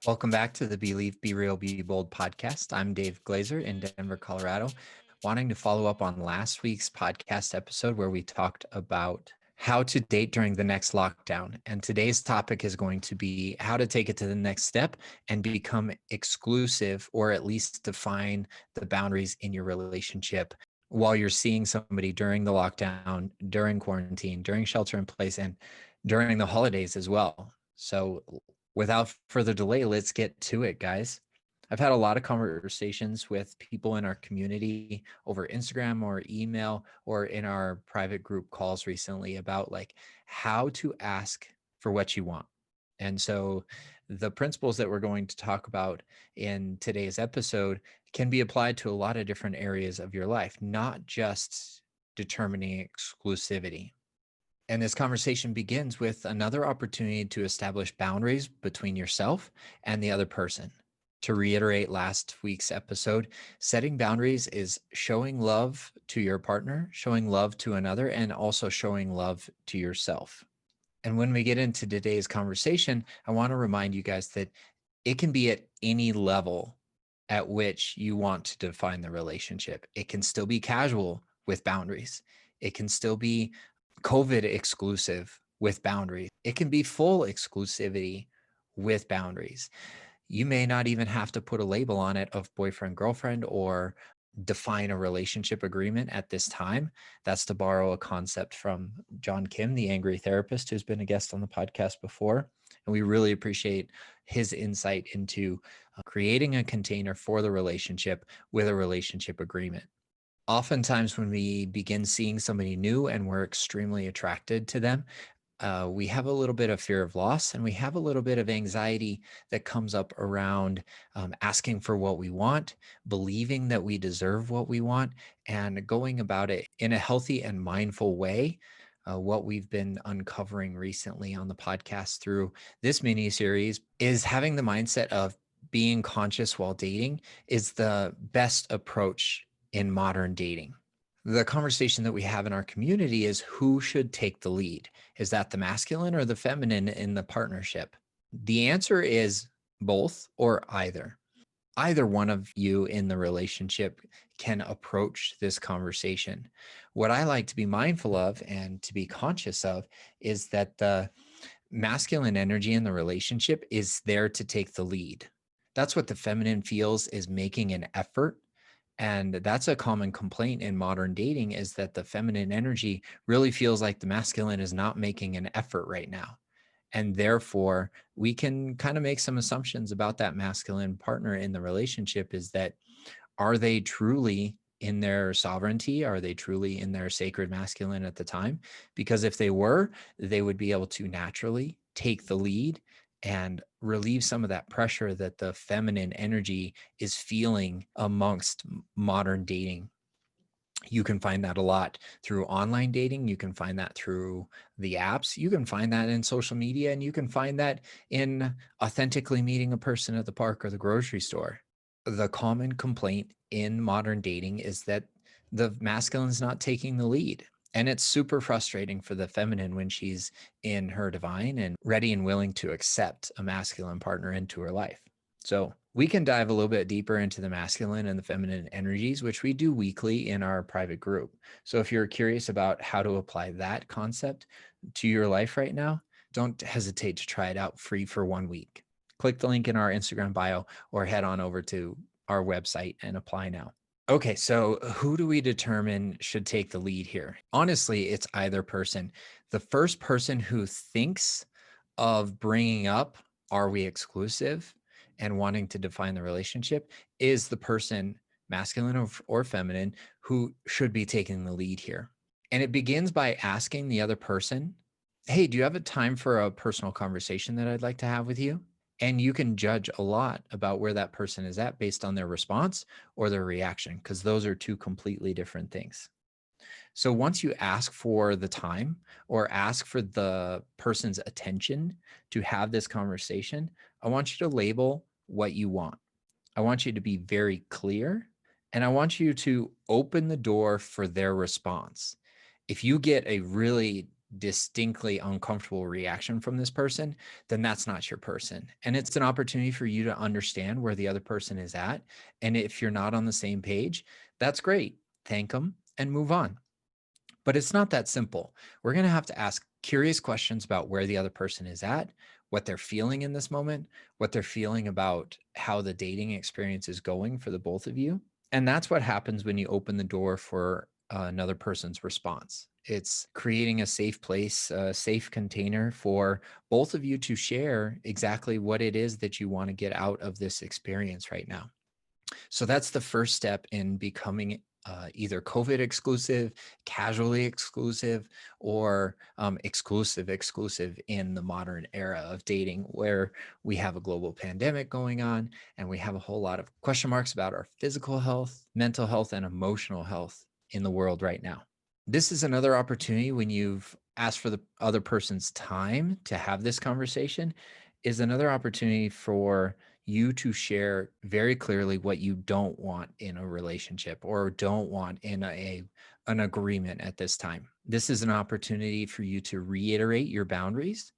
Welcome back to the Believe, Be Real, Be Bold podcast. I'm Dave Glazer in Denver, Colorado, wanting to follow up on last week's podcast episode where we talked about how to date during the next lockdown. And today's topic is going to be how to take it to the next step and become exclusive, or at least define the boundaries in your relationship while you're seeing somebody during the lockdown, during quarantine, during shelter in place, and during the holidays as well. So without further delay, let's get to it, guys. I've had a lot of conversations with people in our community over Instagram or email or in our private group calls recently about like how to ask for what you want. And so the principles that we're going to talk about in today's episode can be applied to a lot of different areas of your life, not just determining exclusivity. And this conversation begins with another opportunity to establish boundaries between yourself and the other person. To reiterate last week's episode, setting boundaries is showing love to your partner, showing love to another, and also showing love to yourself. And when we get into today's conversation, I want to remind you guys that it can be at any level at which you want to define the relationship. It can still be casual with boundaries. It can still be COVID exclusive with boundaries. It can be full exclusivity with boundaries. You may not even have to put a label on it of boyfriend, girlfriend, or define a relationship agreement at this time. That's to borrow a concept from John Kim, the angry therapist, who's been a guest on the podcast before. And we really appreciate his insight into creating a container for the relationship with a relationship agreement. Oftentimes, when we begin seeing somebody new and we're extremely attracted to them, we have a little bit of fear of loss, and we have a little bit of anxiety that comes up around asking for what we want, believing that we deserve what we want, and going about it in a healthy and mindful way. What we've been uncovering recently on the podcast through this mini series is having the mindset of being conscious while dating is the best approach in modern dating. The conversation that we have in our community is who should take the lead? Is that the masculine or the feminine in the partnership? The answer is both or either. Either one of you in the relationship can approach this conversation. What I like to be mindful of and to be conscious of is that the masculine energy in the relationship is there to take the lead. That's what the feminine feels is making an effort. And that's a common complaint in modern dating, is that the feminine energy really feels like the masculine is not making an effort right now. And therefore, we can kind of make some assumptions about that masculine partner in the relationship. Is that, are they truly in their sovereignty? Are they truly in their sacred masculine at the time? Because if they were, they would be able to naturally take the lead and relieve some of that pressure that the feminine energy is feeling amongst modern dating. You can find that a lot through online dating. You can find that through the apps. You can find that in social media, and you can find that in authentically meeting a person at the park or the grocery store. The common complaint in modern dating is that the masculine's not taking the lead. And it's super frustrating for the feminine when she's in her divine and ready and willing to accept a masculine partner into her life. So we can dive a little bit deeper into the masculine and the feminine energies, which we do weekly in our private group. So if you're curious about how to apply that concept to your life right now, don't hesitate to try it out free for 1 week. Click the link in our Instagram bio or head on over to our website and apply now. Okay, so who do we determine should take the lead here? Honestly, it's either person. The first person who thinks of bringing up, are we exclusive, and wanting to define the relationship is the person, masculine or feminine, who should be taking the lead here. And it begins by asking the other person, hey, do you have a time for a personal conversation that I'd like to have with you? And you can judge a lot about where that person is at based on their response or their reaction, because those are two completely different things. So once you ask for the time or ask for the person's attention to have this conversation, I want you to label what you want. I want you to be very clear, and I want you to open the door for their response. If you get a really distinctly uncomfortable reaction from this person, then that's not your person. And it's an opportunity for you to understand where the other person is at. And if you're not on the same page, that's great. Thank them and move on. But it's not that simple. We're going to have to ask curious questions about where the other person is at, what they're feeling in this moment, what they're feeling about how the dating experience is going for the both of you. And that's what happens when you open the door for another person's response. It's creating a safe place, a safe container for both of you to share exactly what it is that you want to get out of this experience right now. So that's the first step in becoming either COVID exclusive, casually exclusive, or exclusive in the modern era of dating, where we have a global pandemic going on and we have a whole lot of question marks about our physical health, mental health, and emotional health in the world right now. This is another opportunity when you've asked for the other person's time to have this conversation, is another opportunity for you to share very clearly what you don't want in a relationship or don't want in an agreement at this time. This is an opportunity for you to reiterate your boundaries.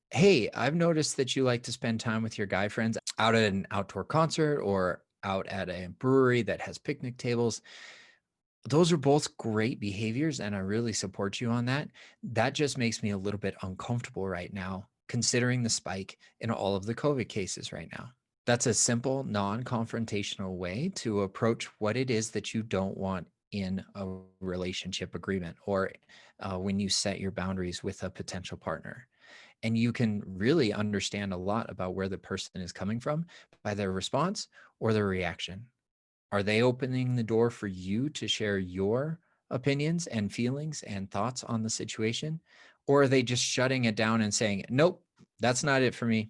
Hey, I've noticed that you like to spend time with your guy friends out at an outdoor concert or out at a brewery that has picnic tables. Those are both great behaviors, and I really support you on that. That just makes me a little bit uncomfortable right now, considering the spike in all of the COVID cases right now. That's a simple, non-confrontational way to approach what it is that you don't want in a relationship agreement or when you set your boundaries with a potential partner. And you can really understand a lot about where the person is coming from by their response or their reaction. Are they opening the door for you to share your opinions and feelings and thoughts on the situation? Or are they just shutting it down and saying, nope, that's not it for me?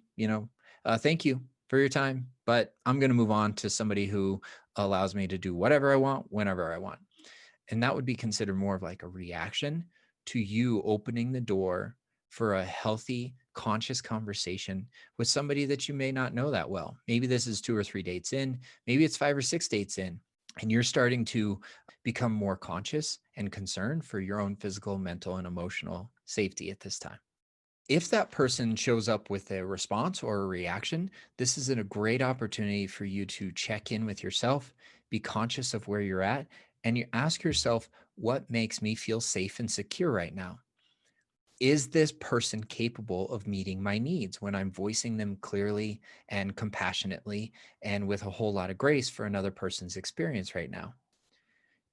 Thank you for your time, but I'm going to move on to somebody who allows me to do whatever I want, whenever I want. And that would be considered more of like a reaction to you opening the door for a healthy, conscious conversation with somebody that you may not know that well. Maybe this is 2 or 3 dates in, maybe it's 5 or 6 dates in, and you're starting to become more conscious and concerned for your own physical, mental, and emotional safety at this time. If that person shows up with a response or a reaction, this is a great opportunity for you to check in with yourself, be conscious of where you're at, and you ask yourself, what makes me feel safe and secure right now? Is this person capable of meeting my needs when I'm voicing them clearly and compassionately and with a whole lot of grace for another person's experience right now?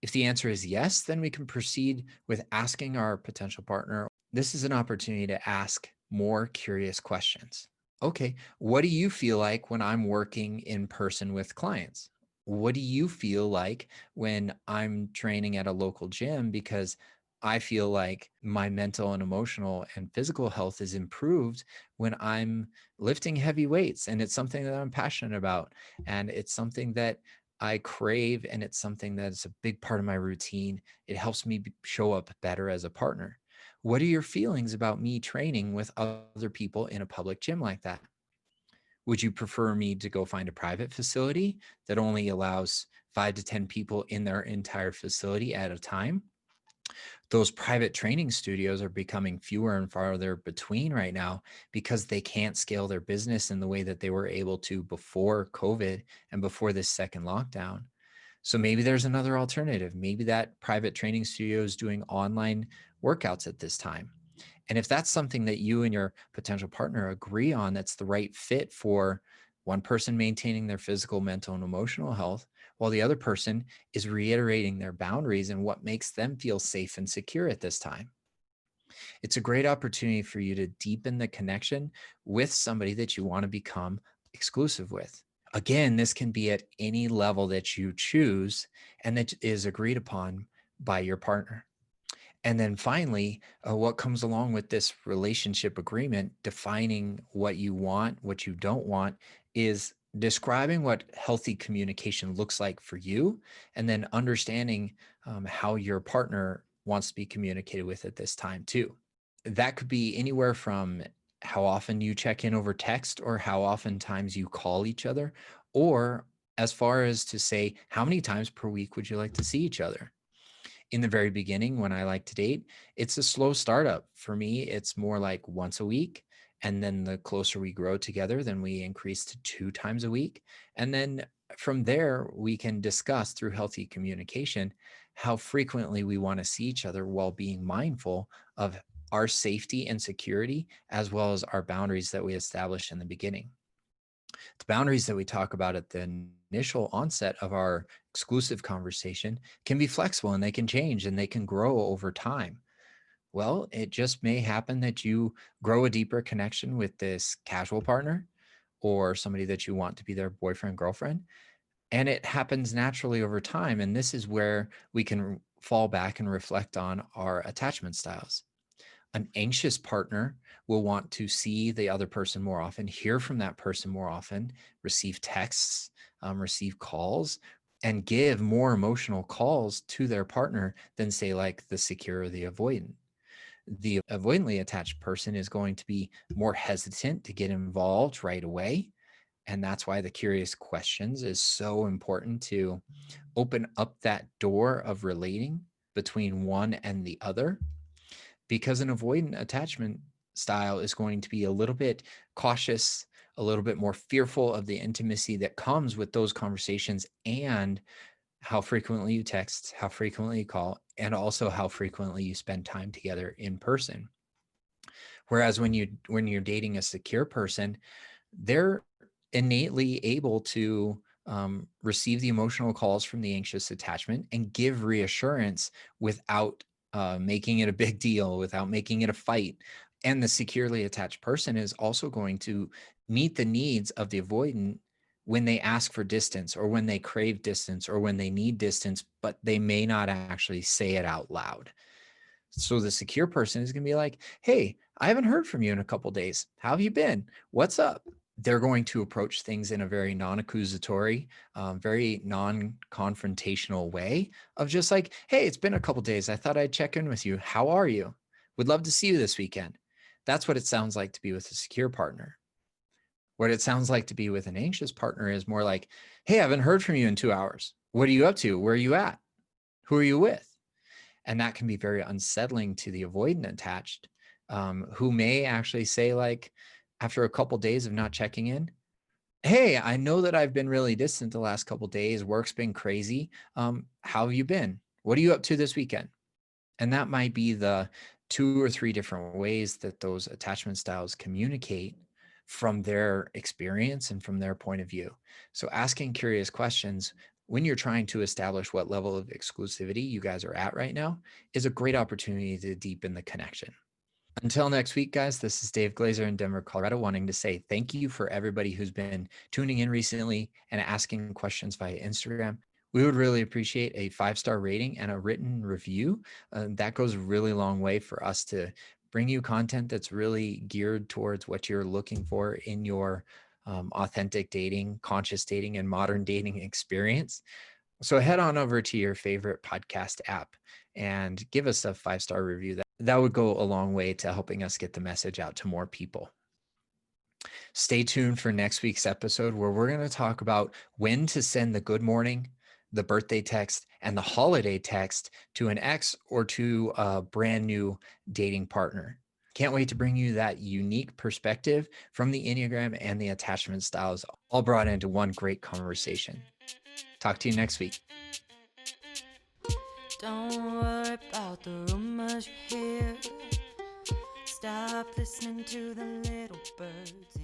If the answer is yes, then we can proceed with asking our potential partner. This is an opportunity to ask more curious questions. Okay, what do you feel like when I'm working in person with clients? What do you feel like when I'm training at a local gym? Because I feel like my mental and emotional and physical health is improved when I'm lifting heavy weights. And it's something that I'm passionate about. And it's something that I crave. And it's something that's a big part of my routine. It helps me show up better as a partner. What are your feelings about me training with other people in a public gym like that? Would you prefer me to go find a private facility that only allows 5 to 10 people in their entire facility at a time? Those private training studios are becoming fewer and farther between right now because they can't scale their business in the way that they were able to before COVID and before this second lockdown. So maybe there's another alternative. Maybe that private training studio is doing online workouts at this time. And if that's something that you and your potential partner agree on, that's the right fit for one person maintaining their physical, mental, and emotional health, while the other person is reiterating their boundaries and what makes them feel safe and secure at this time. It's a great opportunity for you to deepen the connection with somebody that you want to become exclusive with. Again, this can be at any level that you choose and that is agreed upon by your partner. And then finally, what comes along with this relationship agreement, defining what you want, what you don't want, is describing what healthy communication looks like for you, and then understanding how your partner wants to be communicated with at this time too. That could be anywhere from how often you check in over text or how often times you call each other, or as far as to say, how many times per week would you like to see each other? in the very beginning, when I like to date, it's a slow startup. For me, it's more like once a week. And then the closer we grow together, then we increase to 2 times a week. And then from there, we can discuss through healthy communication how frequently we want to see each other while being mindful of our safety and security, as well as our boundaries that we established in the beginning. The boundaries that we talk about at the initial onset of our exclusive conversation can be flexible and they can change and they can grow over time. Well, it just may happen that you grow a deeper connection with this casual partner or somebody that you want to be their boyfriend, girlfriend. And it happens naturally over time. And this is where we can fall back and reflect on our attachment styles. An anxious partner will want to see the other person more often, hear from that person more often, receive texts, receive calls, and give more emotional calls to their partner than, say, like the secure or the avoidant. The avoidantly attached person is going to be more hesitant to get involved right away. And that's why the curious questions is so important to open up that door of relating between one and the other, because an avoidant attachment style is going to be a little bit cautious, a little bit more fearful of the intimacy that comes with those conversations and how frequently you text, how frequently you call, and also how frequently you spend time together in person. Whereas when you're dating a secure person, they're innately able to receive the emotional calls from the anxious attachment and give reassurance without making it a big deal, without making it a fight. And the securely attached person is also going to meet the needs of the avoidant when they ask for distance or when they crave distance or when they need distance, but they may not actually say it out loud. So the secure person is going to be like, hey, I haven't heard from you in a couple days. How have you been? What's up? They're going to approach things in a very non-accusatory, very non-confrontational way of just like, hey, it's been a couple days. I thought I'd check in with you. How are you? Would love to see you this weekend. That's what it sounds like to be with a secure partner. What it sounds like to be with an anxious partner is more like, hey, I haven't heard from you in 2 hours. What are you up to? Where are you at? Who are you with? And that can be very unsettling to the avoidant attached, who may actually say, like, after a couple days of not checking in, hey, I know that I've been really distant the last couple days. Work's been crazy. How have you been? What are you up to this weekend? And that might be the 2 or 3 different ways that those attachment styles communicate from their experience and from their point of view. So asking curious questions when you're trying to establish what level of exclusivity you guys are at right now is a great opportunity to deepen the connection. Until next week, guys, this is Dave Glazer in Denver, Colorado, wanting to say thank you for everybody who's been tuning in recently and asking questions via Instagram. We would really appreciate a 5-star rating and a written review. That goes a really long way for us to bring you content that's really geared towards what you're looking for in your authentic dating, conscious dating, and modern dating experience. So head on over to your favorite podcast app and give us a 5-star review. That would go a long way to helping us get the message out to more people. Stay tuned for next week's episode where we're going to talk about when to send the good morning, the birthday text, and the holiday text to an ex or to a brand new dating partner. Can't wait to bring you that unique perspective from the Enneagram and the attachment styles, all brought into one great conversation. Talk to you next week. Don't worry about the rumors you hear. Stop listening to the little birds.